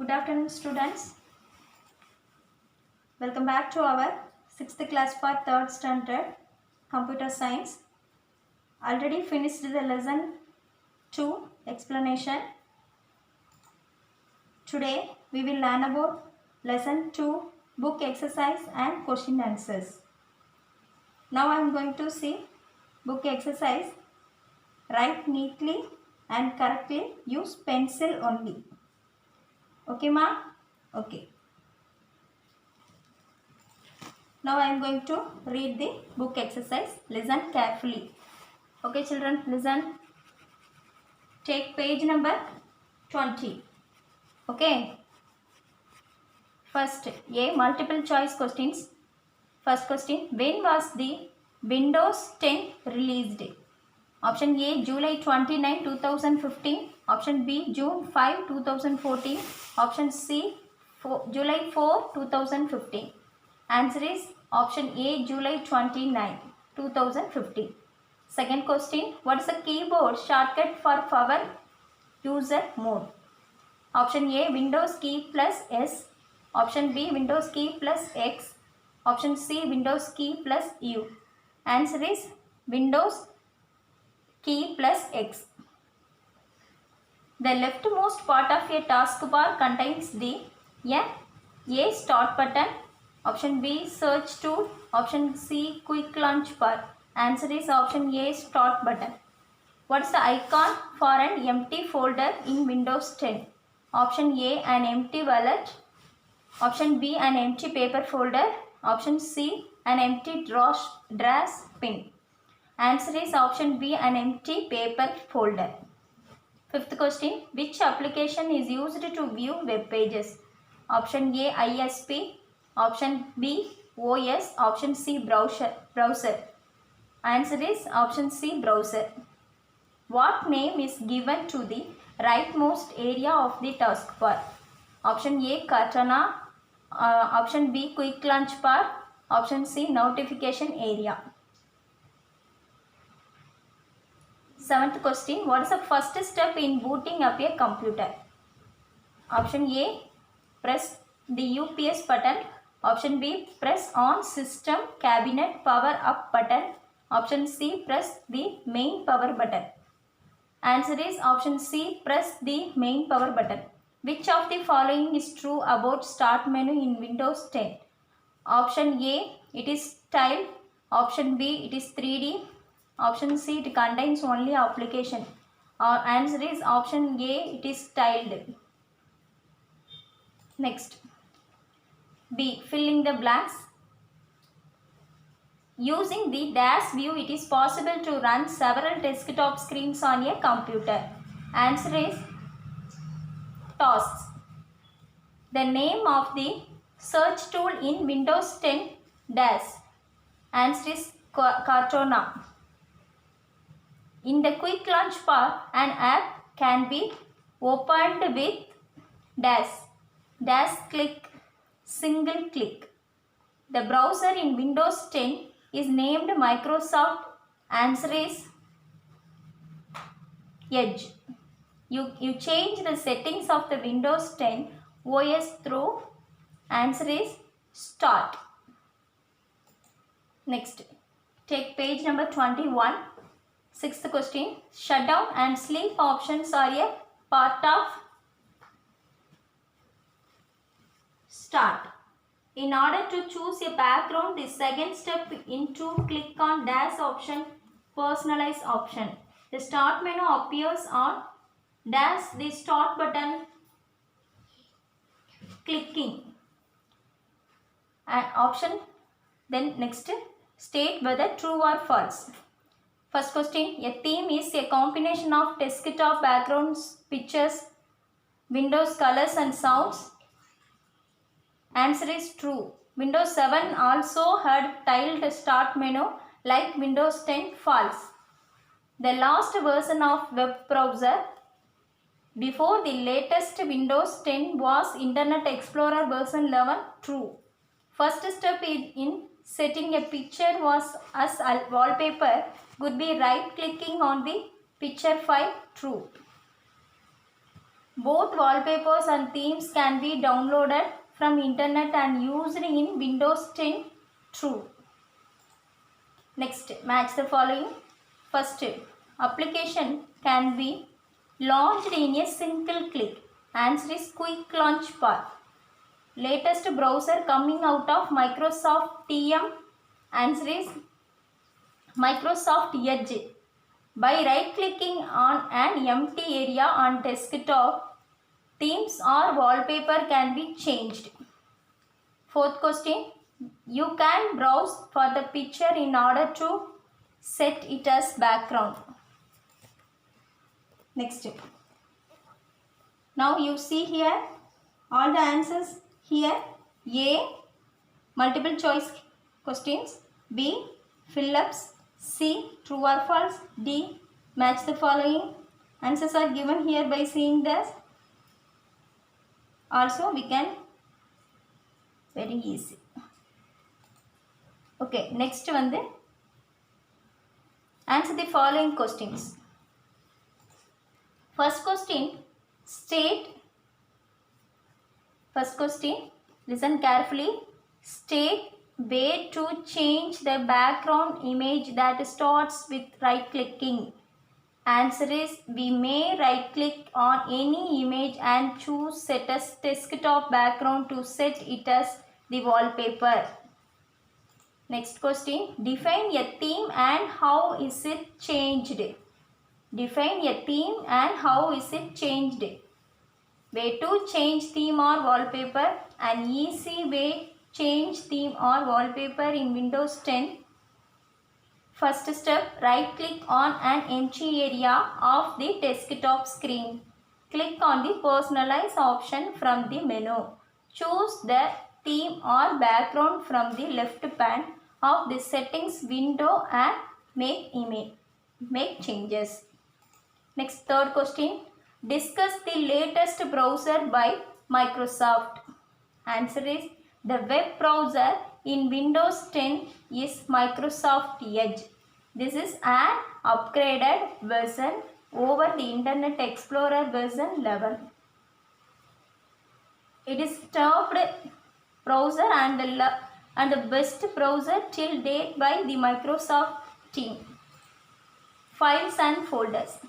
Good afternoon, students. Welcome back to our 6th class for 3rd standard computer science. Already finished the lesson 2 explanation. Today we will learn about lesson 2 book exercise and question answers. Now I am going to see book exercise. Write neatly and correctly. Use pencil only. Okay, ma? Okay. Now I am going to read the book exercise. Listen carefully. Okay, children, listen. Take page number 20. Okay. First, A, multiple choice questions. First question, when was the Windows 10 released? Option A, July 29, 2015. Option B, June 5, 2014. Option C, July 4, 2015. Answer is option A, July 29, 2015. Second question, what is the keyboard shortcut for power user mode? Option A, Windows key plus S. Option B, Windows key plus X. Option C, Windows key plus U. Answer is Windows key plus X. The leftmost part of a taskbar contains the A, start button. Option B, search tool. Option C, quick launch bar. Answer is option A, start button. What is the icon for an empty folder in Windows 10? Option A, an empty wallet. Option B, an empty paper folder. Option C, an empty trash bin. Answer is option B, an empty paper folder. Fifth question, which application is used to view web pages? Option A, ISP. Option B, OS. Option C, browser. Answer is option C, browser. What name is given to the rightmost area of the taskbar? Option A, Cortana. Option B, quick launch bar. Option C, notification area. Seventh question, what is the first step in booting up a computer? Option A, press the UPS button. Option B, press on system cabinet power up button. Option C, press the main power button. Answer is option C, press the main power button. Which of the following is true about start menu in Windows 10? Option A, it is tiled. Option B, it is 3D. Option C, it contains only application. Answer is option A, it is tiled. Next, B, filling the blanks. Using the dash view, it is possible to run several desktop screens on a computer. Answer is tasks. The name of the search tool in Windows 10 dash. Answer is Cortana. In the quick launch bar, an app can be opened with dash click, single click. The browser in Windows 10 is named Microsoft. Answer is Edge. You change the settings of the Windows 10 OS through. Answer is Start. Next, take page number 21. Sixth question, shutdown and sleep options are a part of Start. In order to choose a background, the second step is to click on dash option, personalize option. The start menu appears on dash the start button, clicking and option. Then next, state whether true or false. First question, a theme is a combination of desktop backgrounds, pictures, Windows colors and sounds. Answer is true. Windows 7 also had tiled start menu like Windows 10. False. The last version of web browser before the latest Windows 10 was Internet Explorer version 11. True. First step in setting a picture was as wallpaper could be right clicking on the picture file. True. Both wallpapers and themes can be downloaded from internet and used in Windows 10. True. Next, match the following. First, application can be launched in a single click. Answer is Quick Launch Bar. Latest browser coming out of Microsoft TM. Answer is Microsoft Edge. By right-clicking on an empty area on desktop, themes or wallpaper can be changed. Fourth question, you can browse for the picture in order to set it as background. Next. Now you see here all the answers here. A, multiple choice questions. B, fill-ups. C, true or false. D, match the following. Answers are given here by seeing this. Also we can very easy. Okay, next one then. Answer the following questions. First question, listen carefully. State way to change the background image that starts with right clicking. Answer is we may right click on any image and choose set as desktop background to set it as the wallpaper. Next question, define a theme and how is it changed? Define a theme and how is it changed? Way to change theme or wallpaper. An easy way change theme or wallpaper in Windows 10. First step, right click on an empty area of the desktop screen. Click on the personalize option from the menu. Choose the theme or background from the left pane of the settings window and make changes. Next, third question. Discuss the latest browser by Microsoft. Answer is the web browser in Windows 10 is Microsoft Edge. This is an upgraded version over the Internet Explorer version 11. It is top browser and the best browser till date by the Microsoft team. Files and folders.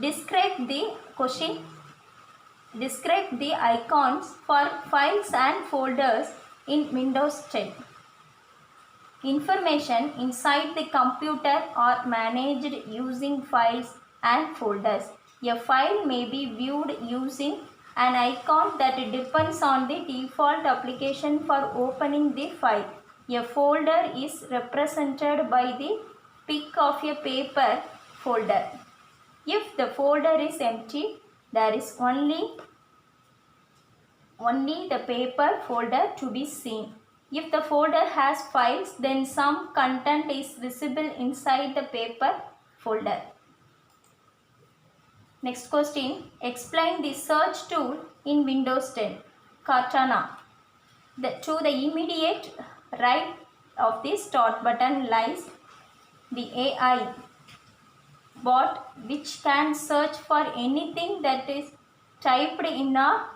Describe the question. Describe the icons for files and folders in Windows 10. Information inside the computer are managed using files and folders. A file may be viewed using an icon that depends on the default application for opening the file. A folder is represented by the pick of a paper folder. If the folder is empty, there is only the paper folder to be seen. If the folder has files, then some content is visible inside the paper folder. Next question. Explain the search tool in Windows 10. Cortana. To the immediate right of the start button lies the AI bot which can search for anything that is typed in a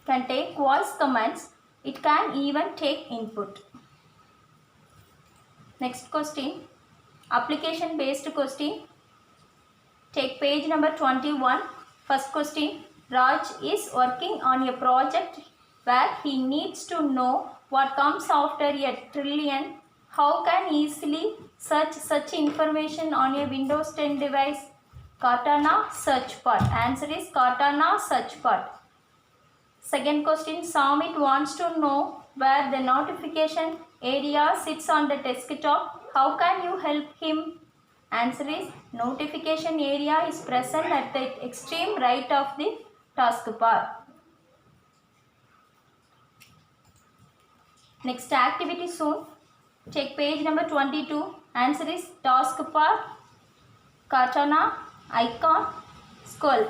can take voice commands. It can even take input. Next question, application based question. Take page number 21. First question, Raj is working on a project where he needs to know what comes after a trillion. How can he easily search such information on a Windows 10 device? Cortana search part. Answer is Cortana search part. Second question, Samit wants to know where the notification area sits on the desktop. How can you help him? Answer is notification area is present at the extreme right of the taskbar. Next, activity soon. Check page number 22. Answer is taskbar, katana, icon, skull.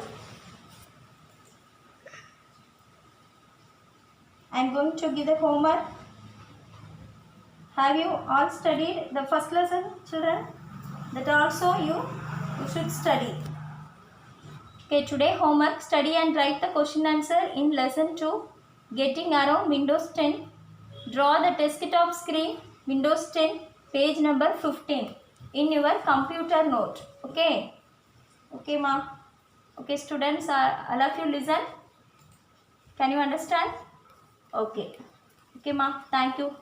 I am going to give the homework. Have you all studied the first lesson, children? That also you should study. Okay, today homework, study and write the question answer in lesson 2, getting around Windows 10. Draw the desktop screen, Windows 10, page number 15 in your computer note. Okay. Okay, ma. Okay, students, all of you listen. Can you understand? Okay. Okay, ma. Thank you.